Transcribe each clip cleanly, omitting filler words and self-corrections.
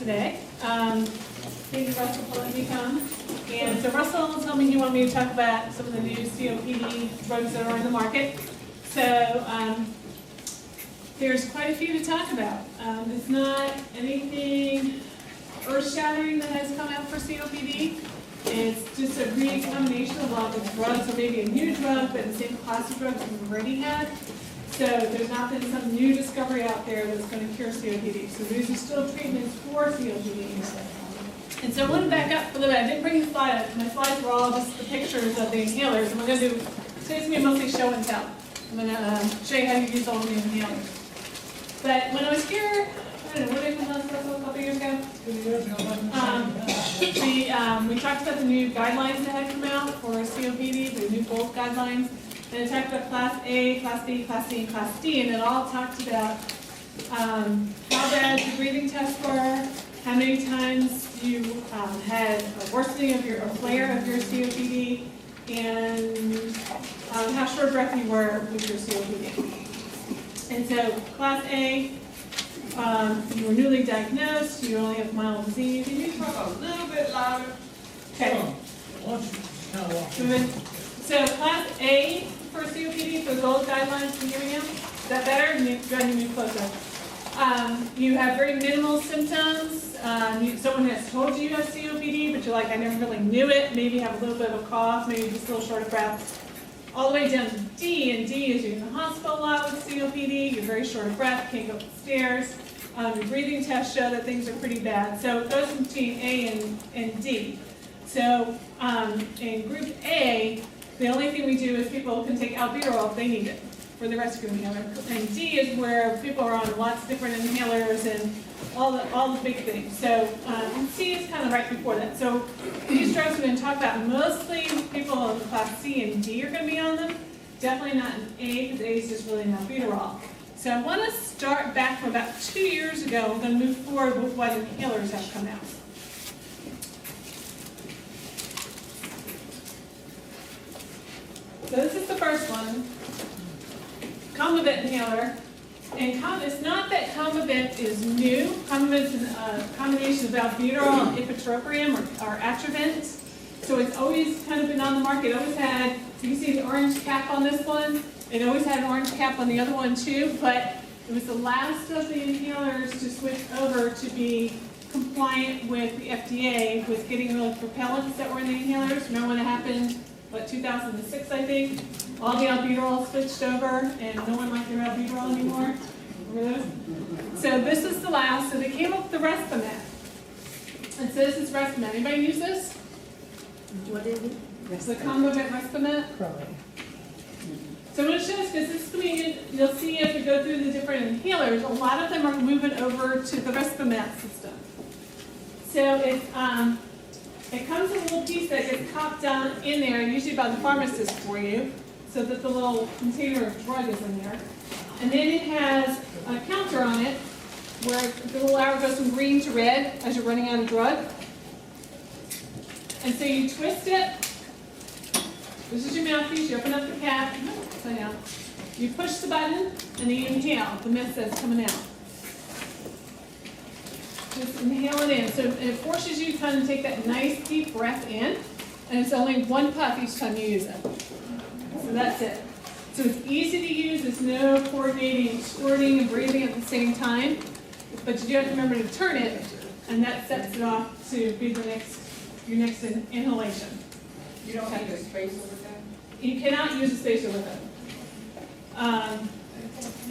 today. Thank you, Russell, for letting me come. And so Russell told me he wanted me to talk about some of the new COPD drugs that are on the market. So there's quite a few to talk about. It's not anything earth-shattering that has come out for COPD. It's just a recombination of a lot of drugs, or maybe a new drug, but the same class of drugs we've already had. So there's not been some new discovery out there that's going to cure COPD. So these are still treatments for COPD. And so I want to back up a little bit. I didn't bring the slide. My slides were all just the pictures of the inhalers. And we're going to do, today's going to be mostly show and tell. I'm going to show you how to use all the inhalers. But when I was here, I don't know, what did I come last a couple years ago? We talked about the new guidelines that had come out for COPD, the new GOLD guidelines. And it talked about Class A, Class B, Class C, and Class D, and it all talked about how bad your breathing tests were, how many times you had a worsening of your, a flare of your COPD, and how short of breath you were with your COPD. And so Class A, you were newly diagnosed, you only have mild disease. Can you talk a little bit louder? Okay. So Class A for COPD, for GOLD guidelines, can you hear me now? Is that better? Go ahead and move closer. You have very minimal symptoms. Someone has told you you have COPD, but you're like, I never really knew it. Maybe you have a little bit of a cough, maybe just a little short of breath. All the way down to D, and D is you're in the hospital a lot with COPD, you're very short of breath, can't go up the stairs. Your breathing tests show that things are pretty bad. So it goes between A and D. So in group A, the only thing we do is people can take albuterol if they need it for the rescue inhaler. And D is where people are on lots of different inhalers and all the big things. So and C is kind of right before that. So these drugs we're going to talk about, mostly people in class C and D are going to be on them. Definitely not in A, because A is just really an albuterol. So I want to start back from about 2 years ago. We're going to move forward with what inhalers have come out. So this is the first one, Combinent inhaler. And it's not that Combinent is new. Combinent is a combination of albuterol and ipratropium or Atrovent. So it's always kind of been on the market. It always had, you can see the orange cap on this one. It always had an orange cap on the other one too, but it was the last of the inhalers to switch over to be compliant with the FDA with getting rid of propellants that were in the inhalers. Remember when it happened? What, 2006, I think? All the albuterol switched over, and no one liked their albuterol anymore. Remember those? So this is the last. So they came up with the Respimat. And so this is Respimat. Anybody use this? What is it? It's the Combinent Respimat. Probably. So I'm going to show this because this is going to be, you'll see as we go through the different inhalers, a lot of them are moving over to the Respimat system. So it comes in a little piece that gets popped down in there, usually by the pharmacist for you, so that the little container of drug is in there. And then it has a counter on it where the little arrow goes from green to red as you're running out of drug. And so you twist it. This is your mouthpiece. You open up the cap. So now you push the button and then you inhale the mist that's coming out. Just inhale it in. So it forces you to kind of take that nice deep breath in, and it's only one puff each time you use it. So that's it. So it's easy to use. There's no coordinating, squirting, and breathing at the same time. But you do have to remember to turn it, and that sets it off to be your next inhalation. You don't need a spacer with that? You cannot use a spacer with it.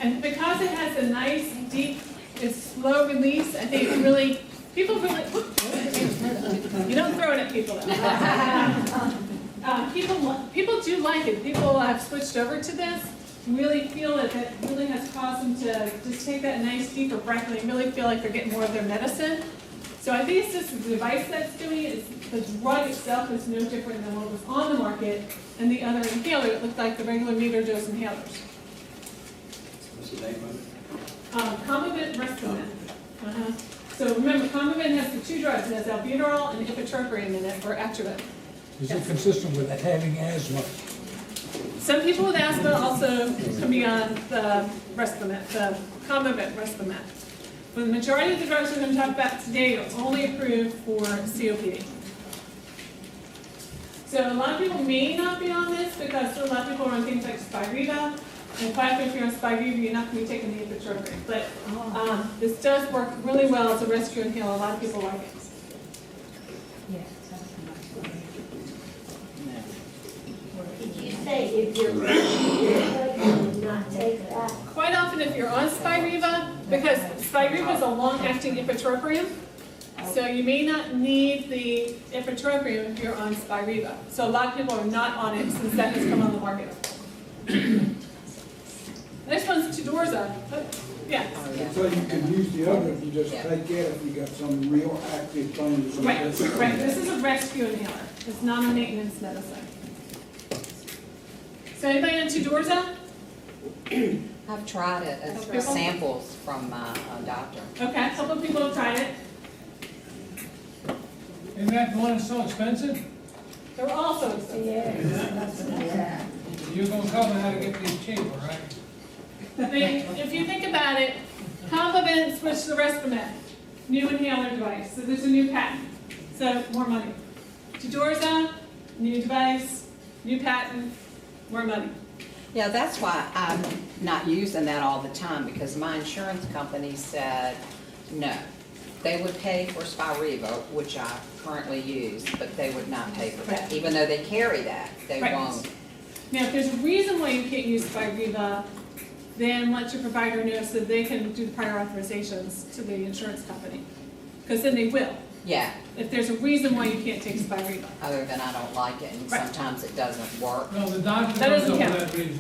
And because it has a nice, deep, it's slow release, I think people really, you don't throw it at people. People do like it. People have switched over to this, really feel that it really has caused them to just take that nice, deeper breath, and they really feel like they're getting more of their medicine. So I think it's just the device that's doing it. The drug itself is no different than what was on the market, and the other inhaler, it looked like the regular meter dose inhalers. What's the name of it? Combinent Respimat. So remember, Combinent has the two drugs. It has albuterol and ipratropium in it, or Atrovent. Is it consistent with having asthma? Some people with asthma also can be on the Respimat, the Combinent Respimat. But the majority of the drugs we're going to talk about today are only approved for COPD. So a lot of people may not be on this because a lot of people are on things like Spiriva. And quite often if you're on Spiriva, you're not going to be taking the ipratropium. But this does work really well as a rescue inhaler. A lot of people like it. Did you say if you're you would not take that? Quite often if you're on Spiriva, because Spiriva is a long-acting ipratropium, so you may not need the ipratropium if you're on Spiriva. So a lot of people are not on it since that has come on the market. Next one's Tudorza. Yeah. So you can use the other if you just take it if you got some real active things. Right, right. This is a rescue inhaler. It's not a maintenance medicine. So anybody on Tudorza? I've tried it as samples from my doctor. Okay, a couple of people have tried it. Isn't that one that's so expensive? They're also expensive. Yeah. You're gonna tell me how to get these cheaper, right? If you think about it, Combinent switched to Respimat, new inhaler device. So there's a new patent, so more money. Tudorza, new device, new patent, more money. Yeah, that's why I'm not using that all the time, because my insurance company said no. They would pay for Spiriva, which I currently use, but they would not pay for that. Even though they carry that, they Right. won't. Now, if there's a reason why you can't use Spiriva, then let your provider know so they can do the prior authorizations to the insurance company. Because then they will, Yeah, if there's a reason why you can't take Spiriva. other than I don't like it, and Right. sometimes it doesn't work. No, the doctor That comes doesn't up count. with that reason.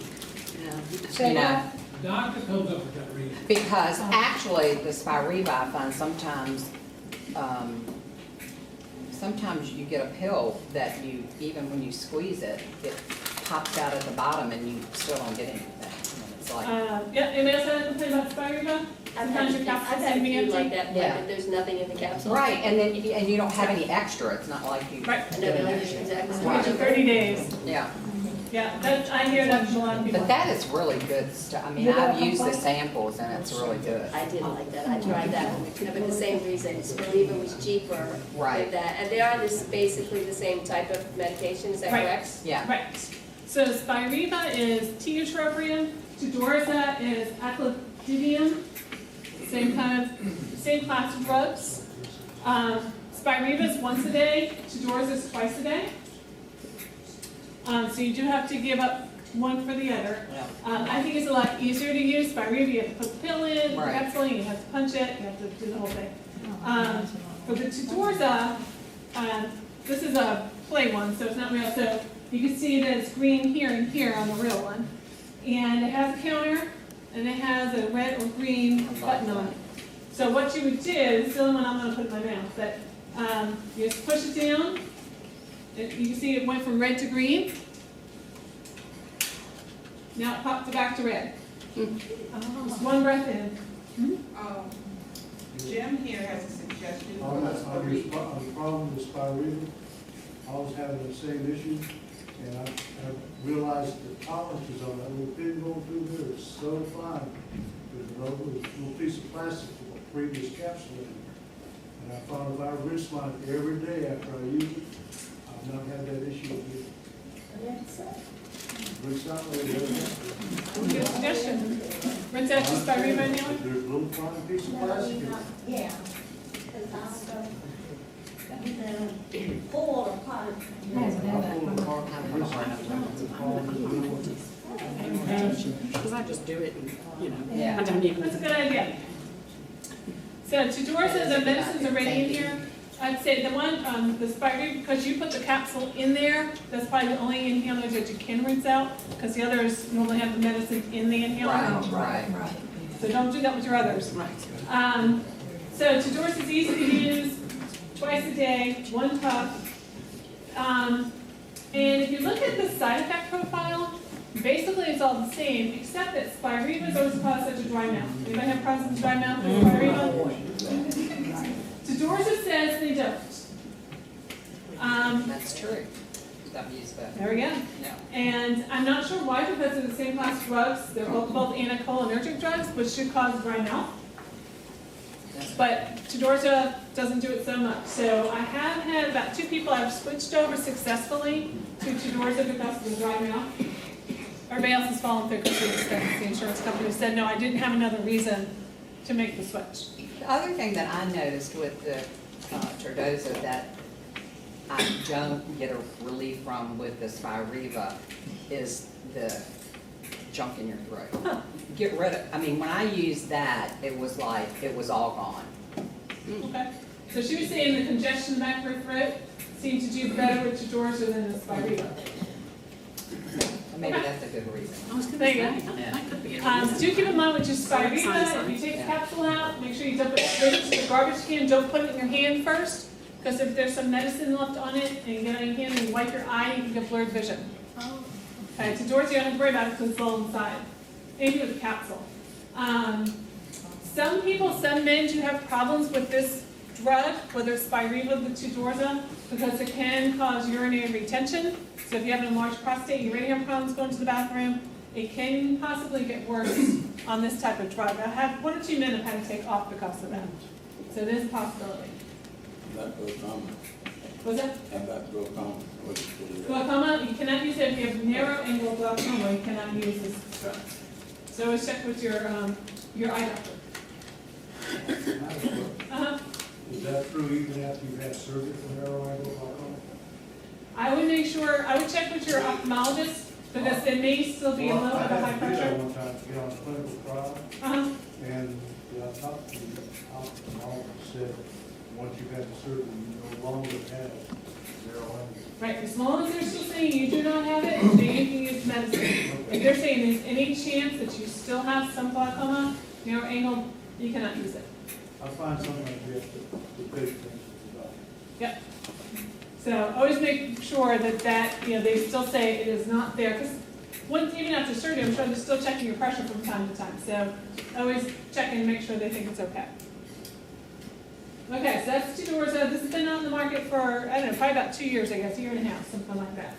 You know, The doctor comes up with that reason. because actually the Spiriva, I find sometimes, sometimes you get a pill that you, even when you squeeze it, it pops out at the bottom and you still don't get anything. And it's like, Yeah, anybody else have a complaint about Spiriva? Sometimes your capsule's I've had a semi few like empty. that, Yeah. like there's nothing in the capsule. right, and then, and you don't have any extra, it's not like you. Right, I know the others are exactly. Right. after 30 days. Yeah, Yeah, that, I hear that from a lot of people. but that is really good stuff. I mean, I've used the samples and it's really good. I didn't like that, I tried that one, for the same reason, Spiriva was cheaper Right. with that, and they are basically the same type of medication, is that Right. correct? Yeah, Right. So Spiriva is tiotropium, Tudorza is aclidinium, same class of drugs. Spiriva is once a day, Tudorza is twice a day. So you do have to give up one for the other. yeah, I think it's a lot easier to use. Spiriva, you have to put the pill in, the Right. capsule, you have to punch it, you have to do the whole thing. For the Tudorza, this is a play one, so it's not real. So you can see that it's green here and here on the real one. And it has a counter, and it has a red or green button on it. So what you would do, this is the only one I'm going to put in my mouth, but you just push it down. You can see it went from red to green. Now it popped back to red. Just one breath in. Jim here has a suggestion. On the problem with Spiriva, I was having the same issue, and I realized the tolerances on that little pin going through there is so fine. There's a little piece of plastic from a previous capsule in it. And I found if I rinse mine every day after I use it, I've not had that issue again. Rinse out later. Good suggestion. Rinse out just by Spiriva now. There's a little fine piece of plastic in it. Yeah. Pull apart. I pull it apart, rinse it, Because I just do it and, you know, Yeah. I don't even. That's a good idea. So Tudorza, the medicines are ready in here. I'd say the one, the Spiriva, because you put the capsule in there, that's probably the only inhaler that you can rinse out, because the others normally have the medicine in the inhaler. right. So don't do that with your others. So Tudorza is easy to use, twice a day, 1 puff. And if you look at the side effect profile, basically it's all the same, except that Spiriva always cause such a dry mouth. Anybody have problems with dry mouth with Spiriva? Tudorza says they don't. That's true. I've used that. There we go. No. And I'm not sure why, because they're the same class of drugs. They're both anticholinergic drugs, which should cause dry mouth. but Tudorza doesn't do it so much. So I have had about 2 people I've switched over successfully to Tudorza because of the dry mouth. Everybody else has fallen through because the insurance company said, no, I didn't have another reason to make the switch. The other thing that I noticed with the Tudorza that I don't get a relief from with the Spiriva is the junk in your throat. Huh. Get rid of, I mean, when I used that, it was like, it was all gone. Okay. So she was saying the congestion in the back of her throat seemed to do better with Tudorza than the Spiriva. Maybe that's a good reason. I was gonna There say, you go. that could be it. So do keep in mind with your Spiriva, if you take the capsule out, make sure you dump it straight into the garbage can. Don't put it in your hand first, because if there's some medicine left on it and you get it in your hand and you wipe your eye, you can get blurred vision. Oh. Okay, Tudorza, you don't have to worry about it because it's all inside. Anything with the capsule. Some people, some men do have problems with this drug, whether it's Spiriva or the Tudorza, because it can cause urinary retention. So if you have an enlarged prostate, you already have problems going to the bathroom, it can possibly get worse on this type of drug. I have 1 or 2 men have had to take off because of that. So it is a possibility. That goes common. Was that? And that goes common. Glaucoma, you cannot use it if you have narrow angle glaucoma, you cannot use this drug. So always check with your eye doctor. Uh-huh. Is that true even after you've had surgery for narrow angle glaucoma? I would make sure, I would check with your ophthalmologist, because there may still be a little bit of high I had to do that pressure. one time to get on a clinical trial, Uh-huh. and the ophthalmologist said, once you've had the surgery, you no longer have narrow angle. Right, as long as they're still saying you do not have it, then you can use medicine. If they're saying there's any chance that you still have some glaucoma, narrow angle, you cannot use it. I find something like this that the patient thinks is about. Yep. So always make sure that, they still say it is not there, because even after surgery, I'm sure they're still checking your pressure from time to time. So always check and make sure they think it's okay. Okay, so that's Tudorza. This has been on the market for, I don't know, probably about 2 years, I guess, 1.5 years, something like that.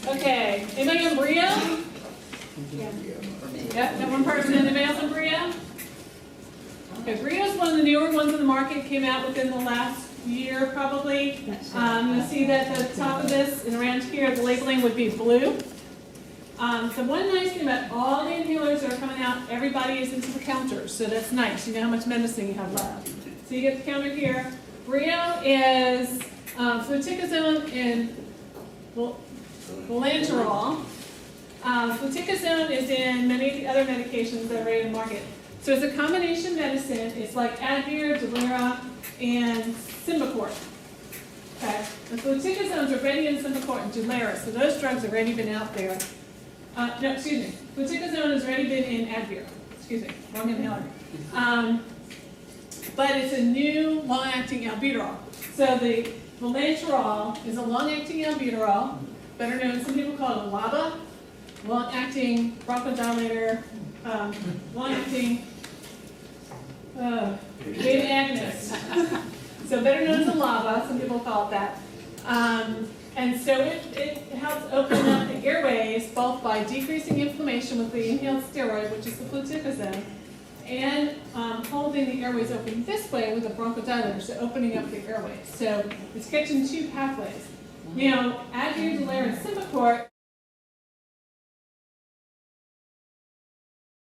Okay, anybody on Breo? Yep, got one person. Anybody else on Breo? Okay, Breo is one of the newer ones on the market, came out within the last year probably. You'll see that the top of this and around here, the labeling would be blue. So one nice thing about all the inhalers that are coming out, everybody is into the counters, so that's nice. You know how much medicine you have left. So you get the counter here. Breo is fluticasone and volanterol. Fluticasone is in many of the other medications that are already in the market. So it's a combination medicine. It's like Advair, Dulera, and Symbicort. Okay, the fluticasone is already in Symbicort and Dulera, so those drugs have already been out there. No, excuse me. Fluticasone has already been in Advair. Excuse me, wrong inhaler. But it's a new long-acting albuterol. So the volanterol is a long-acting albuterol, better known, some people call it a LABA, long-acting bronchodilator, long-acting beta agonist. So better known as a LABA, some people call it that. And so it helps open up the airways both by decreasing inflammation with the inhaled steroid, which is the fluticasone, and holding the airways open this way with a bronchodilator, so opening up the airways. So it's catching 2 pathways. Advair, Dulera, and Symbicort